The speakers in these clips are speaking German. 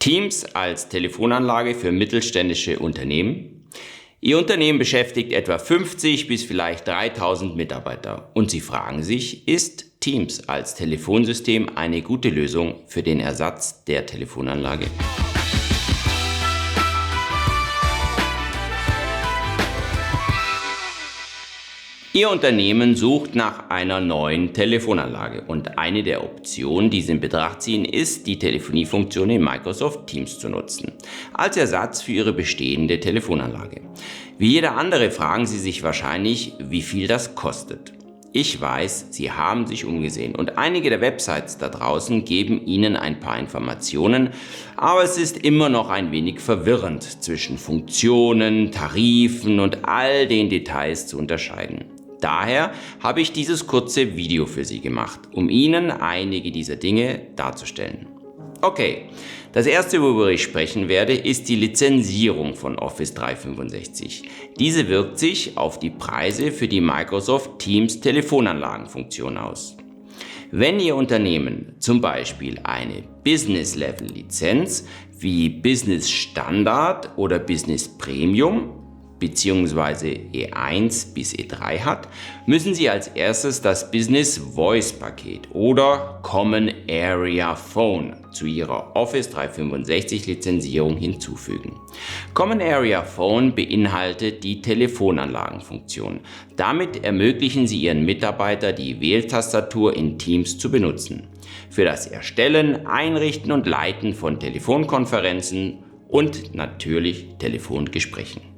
Teams als Telefonanlage für mittelständische Unternehmen. Ihr Unternehmen beschäftigt etwa 50 bis vielleicht 3000 Mitarbeiter und Sie fragen sich, ist Teams als Telefonsystem eine gute Lösung für den Ersatz der Telefonanlage? Ihr Unternehmen sucht nach einer neuen Telefonanlage und eine der Optionen, die Sie in Betracht ziehen, ist, die Telefoniefunktion in Microsoft Teams zu nutzen, als Ersatz für Ihre bestehende Telefonanlage. Wie jeder andere fragen Sie sich wahrscheinlich, wie viel das kostet. Ich weiß, Sie haben sich umgesehen und einige der Websites da draußen geben Ihnen ein paar Informationen, aber es ist immer noch ein wenig verwirrend zwischen Funktionen, Tarifen und all den Details zu unterscheiden. Daher habe ich dieses kurze Video für Sie gemacht, um Ihnen einige dieser Dinge darzustellen. Okay, das erste, worüber ich sprechen werde, ist die Lizenzierung von Office 365. Diese wirkt sich auf die Preise für die Microsoft Teams Telefonanlagenfunktion aus. Wenn Ihr Unternehmen zum Beispiel eine Business-Level-Lizenz wie Business Standard oder Business Premium bzw. E1 bis E3 hat, müssen Sie als erstes das Business Voice Paket oder Common Area Phone zu Ihrer Office 365 Lizenzierung hinzufügen. Common Area Phone beinhaltet die Telefonanlagenfunktion. Damit ermöglichen Sie Ihren Mitarbeitern die Wähltastatur in Teams zu benutzen. Für das Erstellen, Einrichten und Leiten von Telefonkonferenzen und natürlich Telefongesprächen.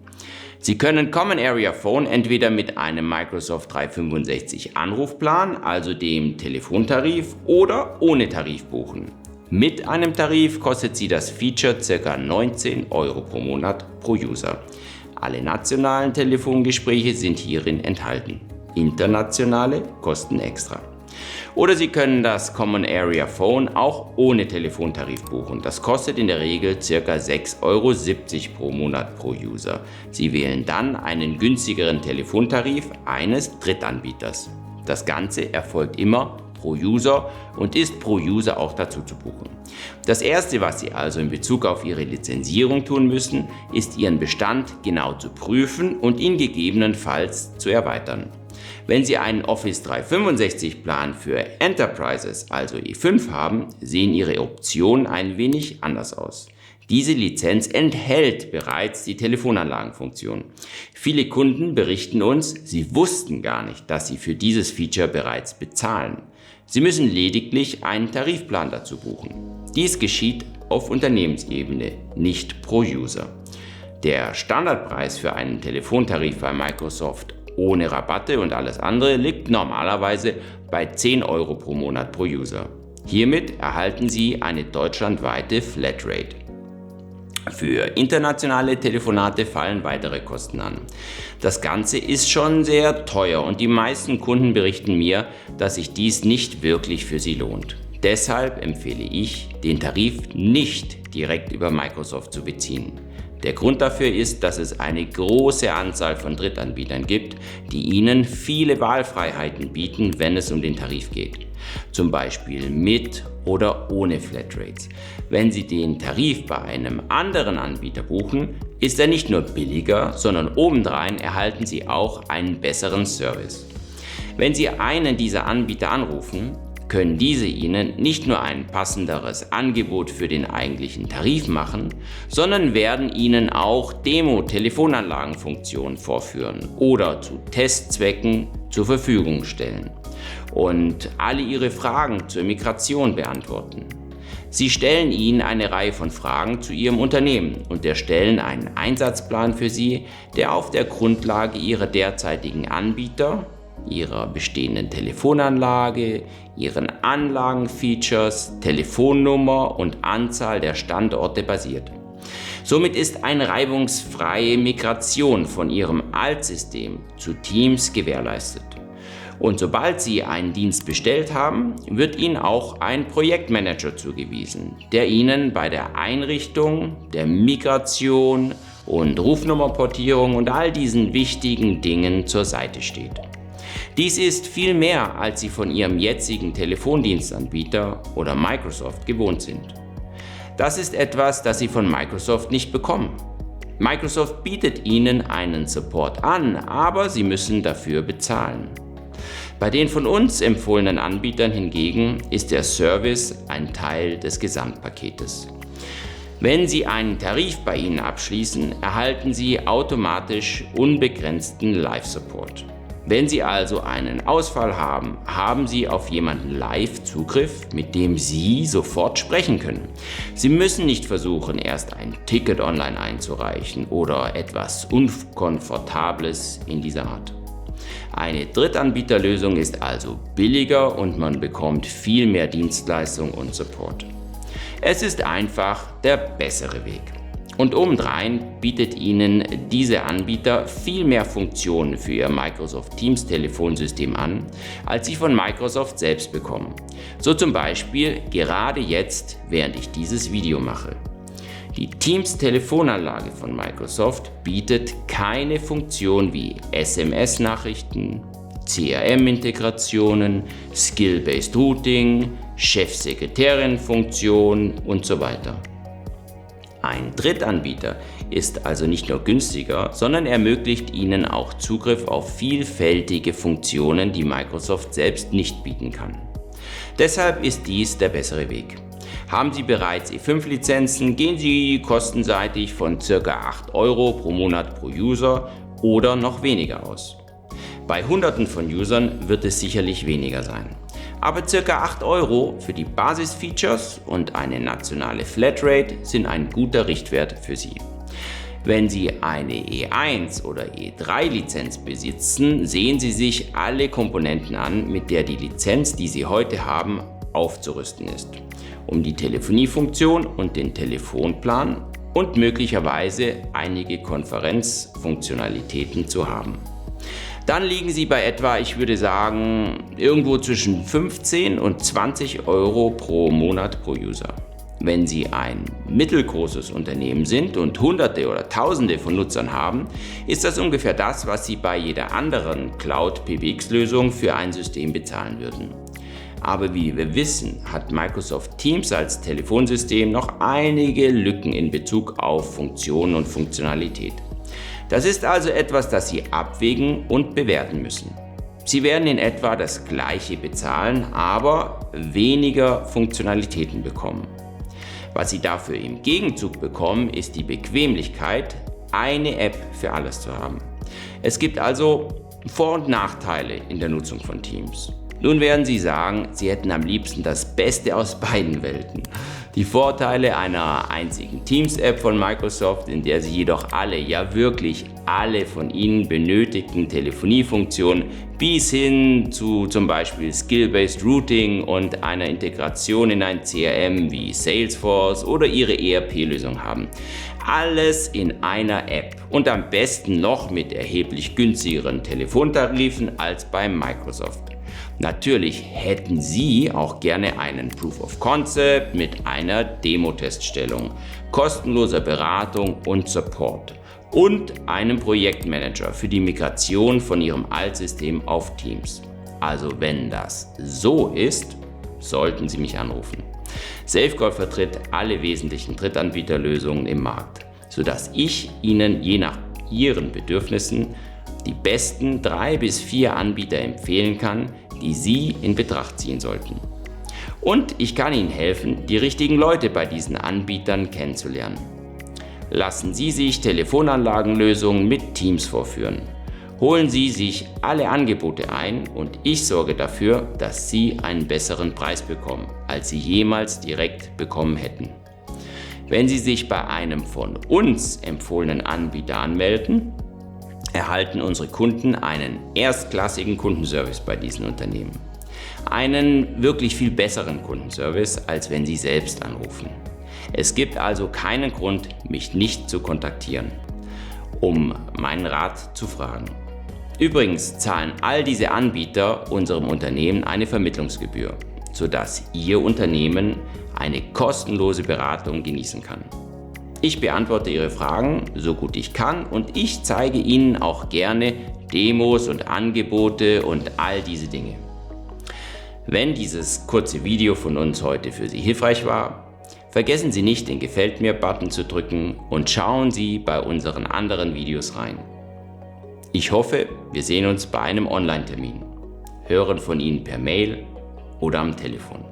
Sie können Common Area Phone entweder mit einem Microsoft 365 Anrufplan, also dem Telefontarif, oder ohne Tarif buchen. Mit einem Tarif kostet Sie das Feature ca. 19 € pro Monat pro User. Alle nationalen Telefongespräche sind hierin enthalten. Internationale kosten extra. Oder Sie können das Common Area Phone auch ohne Telefontarif buchen. Das kostet in der Regel ca. 6,70 € pro Monat pro User. Sie wählen dann einen günstigeren Telefontarif eines Drittanbieters. Das Ganze erfolgt immer pro User und ist pro User auch dazu zu buchen. Das erste, was Sie also in Bezug auf Ihre Lizenzierung tun müssen, ist Ihren Bestand genau zu prüfen und ihn gegebenenfalls zu erweitern. Wenn Sie einen Office 365 Plan für Enterprises, also E5 haben, sehen Ihre Optionen ein wenig anders aus. Diese Lizenz enthält bereits die Telefonanlagenfunktion. Viele Kunden berichten uns, sie wussten gar nicht, dass sie für dieses Feature bereits bezahlen. Sie müssen lediglich einen Tarifplan dazu buchen. Dies geschieht auf Unternehmensebene, nicht pro User. Der Standardpreis für einen Telefontarif bei Microsoft ohne Rabatte und alles andere liegt normalerweise bei 10 € pro Monat pro User. Hiermit erhalten Sie eine deutschlandweite Flatrate. Für internationale Telefonate fallen weitere Kosten an. Das Ganze ist schon sehr teuer und die meisten Kunden berichten mir, dass sich dies nicht wirklich für sie lohnt. Deshalb empfehle ich, den Tarif nicht direkt über Microsoft zu beziehen. Der Grund dafür ist, dass es eine große Anzahl von Drittanbietern gibt, die Ihnen viele Wahlfreiheiten bieten, wenn es um den Tarif geht. Zum Beispiel mit oder ohne Flatrates. Wenn Sie den Tarif bei einem anderen Anbieter buchen, ist er nicht nur billiger, sondern obendrein erhalten Sie auch einen besseren Service. Wenn Sie einen dieser Anbieter anrufen, können diese Ihnen nicht nur ein passenderes Angebot für den eigentlichen Tarif machen, sondern werden Ihnen auch Demo-Telefonanlagenfunktionen vorführen oder zu Testzwecken zur Verfügung stellen und alle Ihre Fragen zur Migration beantworten. Sie stellen Ihnen eine Reihe von Fragen zu Ihrem Unternehmen und erstellen einen Einsatzplan für Sie, der auf der Grundlage Ihrer derzeitigen Anbieter, Ihrer bestehenden Telefonanlage, Ihren Anlagenfeatures, Telefonnummer und Anzahl der Standorte basiert. Somit ist eine reibungsfreie Migration von Ihrem Altsystem zu Teams gewährleistet. Und sobald Sie einen Dienst bestellt haben, wird Ihnen auch ein Projektmanager zugewiesen, der Ihnen bei der Einrichtung, der Migration und Rufnummerportierung und all diesen wichtigen Dingen zur Seite steht. Dies ist viel mehr, als Sie von Ihrem jetzigen Telefondienstanbieter oder Microsoft gewohnt sind. Das ist etwas, das Sie von Microsoft nicht bekommen. Microsoft bietet Ihnen einen Support an, aber Sie müssen dafür bezahlen. Bei den von uns empfohlenen Anbietern hingegen ist der Service ein Teil des Gesamtpaketes. Wenn Sie einen Tarif bei ihnen abschließen, erhalten Sie automatisch unbegrenzten Live-Support. Wenn Sie also einen Ausfall haben, haben Sie auf jemanden live Zugriff, mit dem Sie sofort sprechen können. Sie müssen nicht versuchen, erst ein Ticket online einzureichen oder etwas Unkomfortables in dieser Art. Eine Drittanbieterlösung ist also billiger und man bekommt viel mehr Dienstleistung und Support. Es ist einfach der bessere Weg. Und obendrein bietet Ihnen diese Anbieter viel mehr Funktionen für Ihr Microsoft Teams Telefonsystem an, als Sie von Microsoft selbst bekommen. So zum Beispiel gerade jetzt, während ich dieses Video mache. Die Teams Telefonanlage von Microsoft bietet keine Funktion wie SMS-Nachrichten, CRM-Integrationen, Skill-Based Routing, Chefsekretärin-Funktion und so weiter. Ein Drittanbieter ist also nicht nur günstiger, sondern ermöglicht Ihnen auch Zugriff auf vielfältige Funktionen, die Microsoft selbst nicht bieten kann. Deshalb ist dies der bessere Weg. Haben Sie bereits E5-Lizenzen, gehen Sie kostenseitig von ca. 8 € pro Monat pro User oder noch weniger aus. Bei Hunderten von Usern wird es sicherlich weniger sein. Aber ca. 8 € für die Basisfeatures und eine nationale Flatrate sind ein guter Richtwert für Sie. Wenn Sie eine E1 oder E3 Lizenz besitzen, sehen Sie sich alle Komponenten an, mit der die Lizenz, die Sie heute haben, aufzurüsten ist, um die Telefoniefunktion und den Telefonplan und möglicherweise einige Konferenzfunktionalitäten zu haben. Dann liegen Sie bei etwa, ich würde sagen, irgendwo zwischen 15 und 20 € pro Monat pro User. Wenn Sie ein mittelgroßes Unternehmen sind und Hunderte oder Tausende von Nutzern haben, ist das ungefähr das, was Sie bei jeder anderen Cloud-PBX-Lösung für ein System bezahlen würden. Aber wie wir wissen, hat Microsoft Teams als Telefonsystem noch einige Lücken in Bezug auf Funktionen und Funktionalität. Das ist also etwas, das Sie abwägen und bewerten müssen. Sie werden in etwa das Gleiche bezahlen, aber weniger Funktionalitäten bekommen. Was Sie dafür im Gegenzug bekommen, ist die Bequemlichkeit, eine App für alles zu haben. Es gibt also Vor- und Nachteile in der Nutzung von Teams. Nun werden Sie sagen, Sie hätten am liebsten das Beste aus beiden Welten. Die Vorteile einer einzigen Teams-App von Microsoft, in der Sie jedoch alle, ja wirklich alle von Ihnen benötigten Telefoniefunktionen bis hin zu zum Beispiel Skill-Based Routing und einer Integration in ein CRM wie Salesforce oder Ihre ERP-Lösung haben. Alles in einer App und am besten noch mit erheblich günstigeren Telefontarifen als bei Microsoft. Natürlich hätten Sie auch gerne einen Proof of Concept mit einer Demo-Teststellung, kostenloser Beratung und Support und einem Projektmanager für die Migration von Ihrem Altsystem auf Teams. Also wenn das so ist, sollten Sie mich anrufen. SafeCall vertritt alle wesentlichen Drittanbieterlösungen im Markt, sodass ich Ihnen je nach Ihren Bedürfnissen die besten 3 bis 4 Anbieter empfehlen kann, die Sie in Betracht ziehen sollten. Und ich kann Ihnen helfen, die richtigen Leute bei diesen Anbietern kennenzulernen. Lassen Sie sich Telefonanlagenlösungen mit Teams vorführen. Holen Sie sich alle Angebote ein und ich sorge dafür, dass Sie einen besseren Preis bekommen, als Sie jemals direkt bekommen hätten. Wenn Sie sich bei einem von uns empfohlenen Anbieter anmelden, erhalten unsere Kunden einen erstklassigen Kundenservice bei diesen Unternehmen. Einen wirklich viel besseren Kundenservice, als wenn Sie selbst anrufen. Es gibt also keinen Grund, mich nicht zu kontaktieren, um meinen Rat zu fragen. Übrigens zahlen all diese Anbieter unserem Unternehmen eine Vermittlungsgebühr, sodass Ihr Unternehmen eine kostenlose Beratung genießen kann. Ich beantworte Ihre Fragen so gut ich kann und ich zeige Ihnen auch gerne Demos und Angebote und all diese Dinge. Wenn dieses kurze Video von uns heute für Sie hilfreich war, Vergessen Sie nicht, den Gefällt mir-Button zu drücken und schauen Sie bei unseren anderen Videos rein. Ich hoffe, wir sehen uns bei einem Online-Termin, hören von Ihnen per Mail oder am Telefon.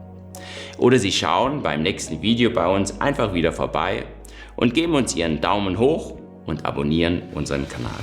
Oder Sie schauen beim nächsten Video bei uns einfach wieder vorbei und geben uns Ihren Daumen hoch und abonnieren unseren Kanal.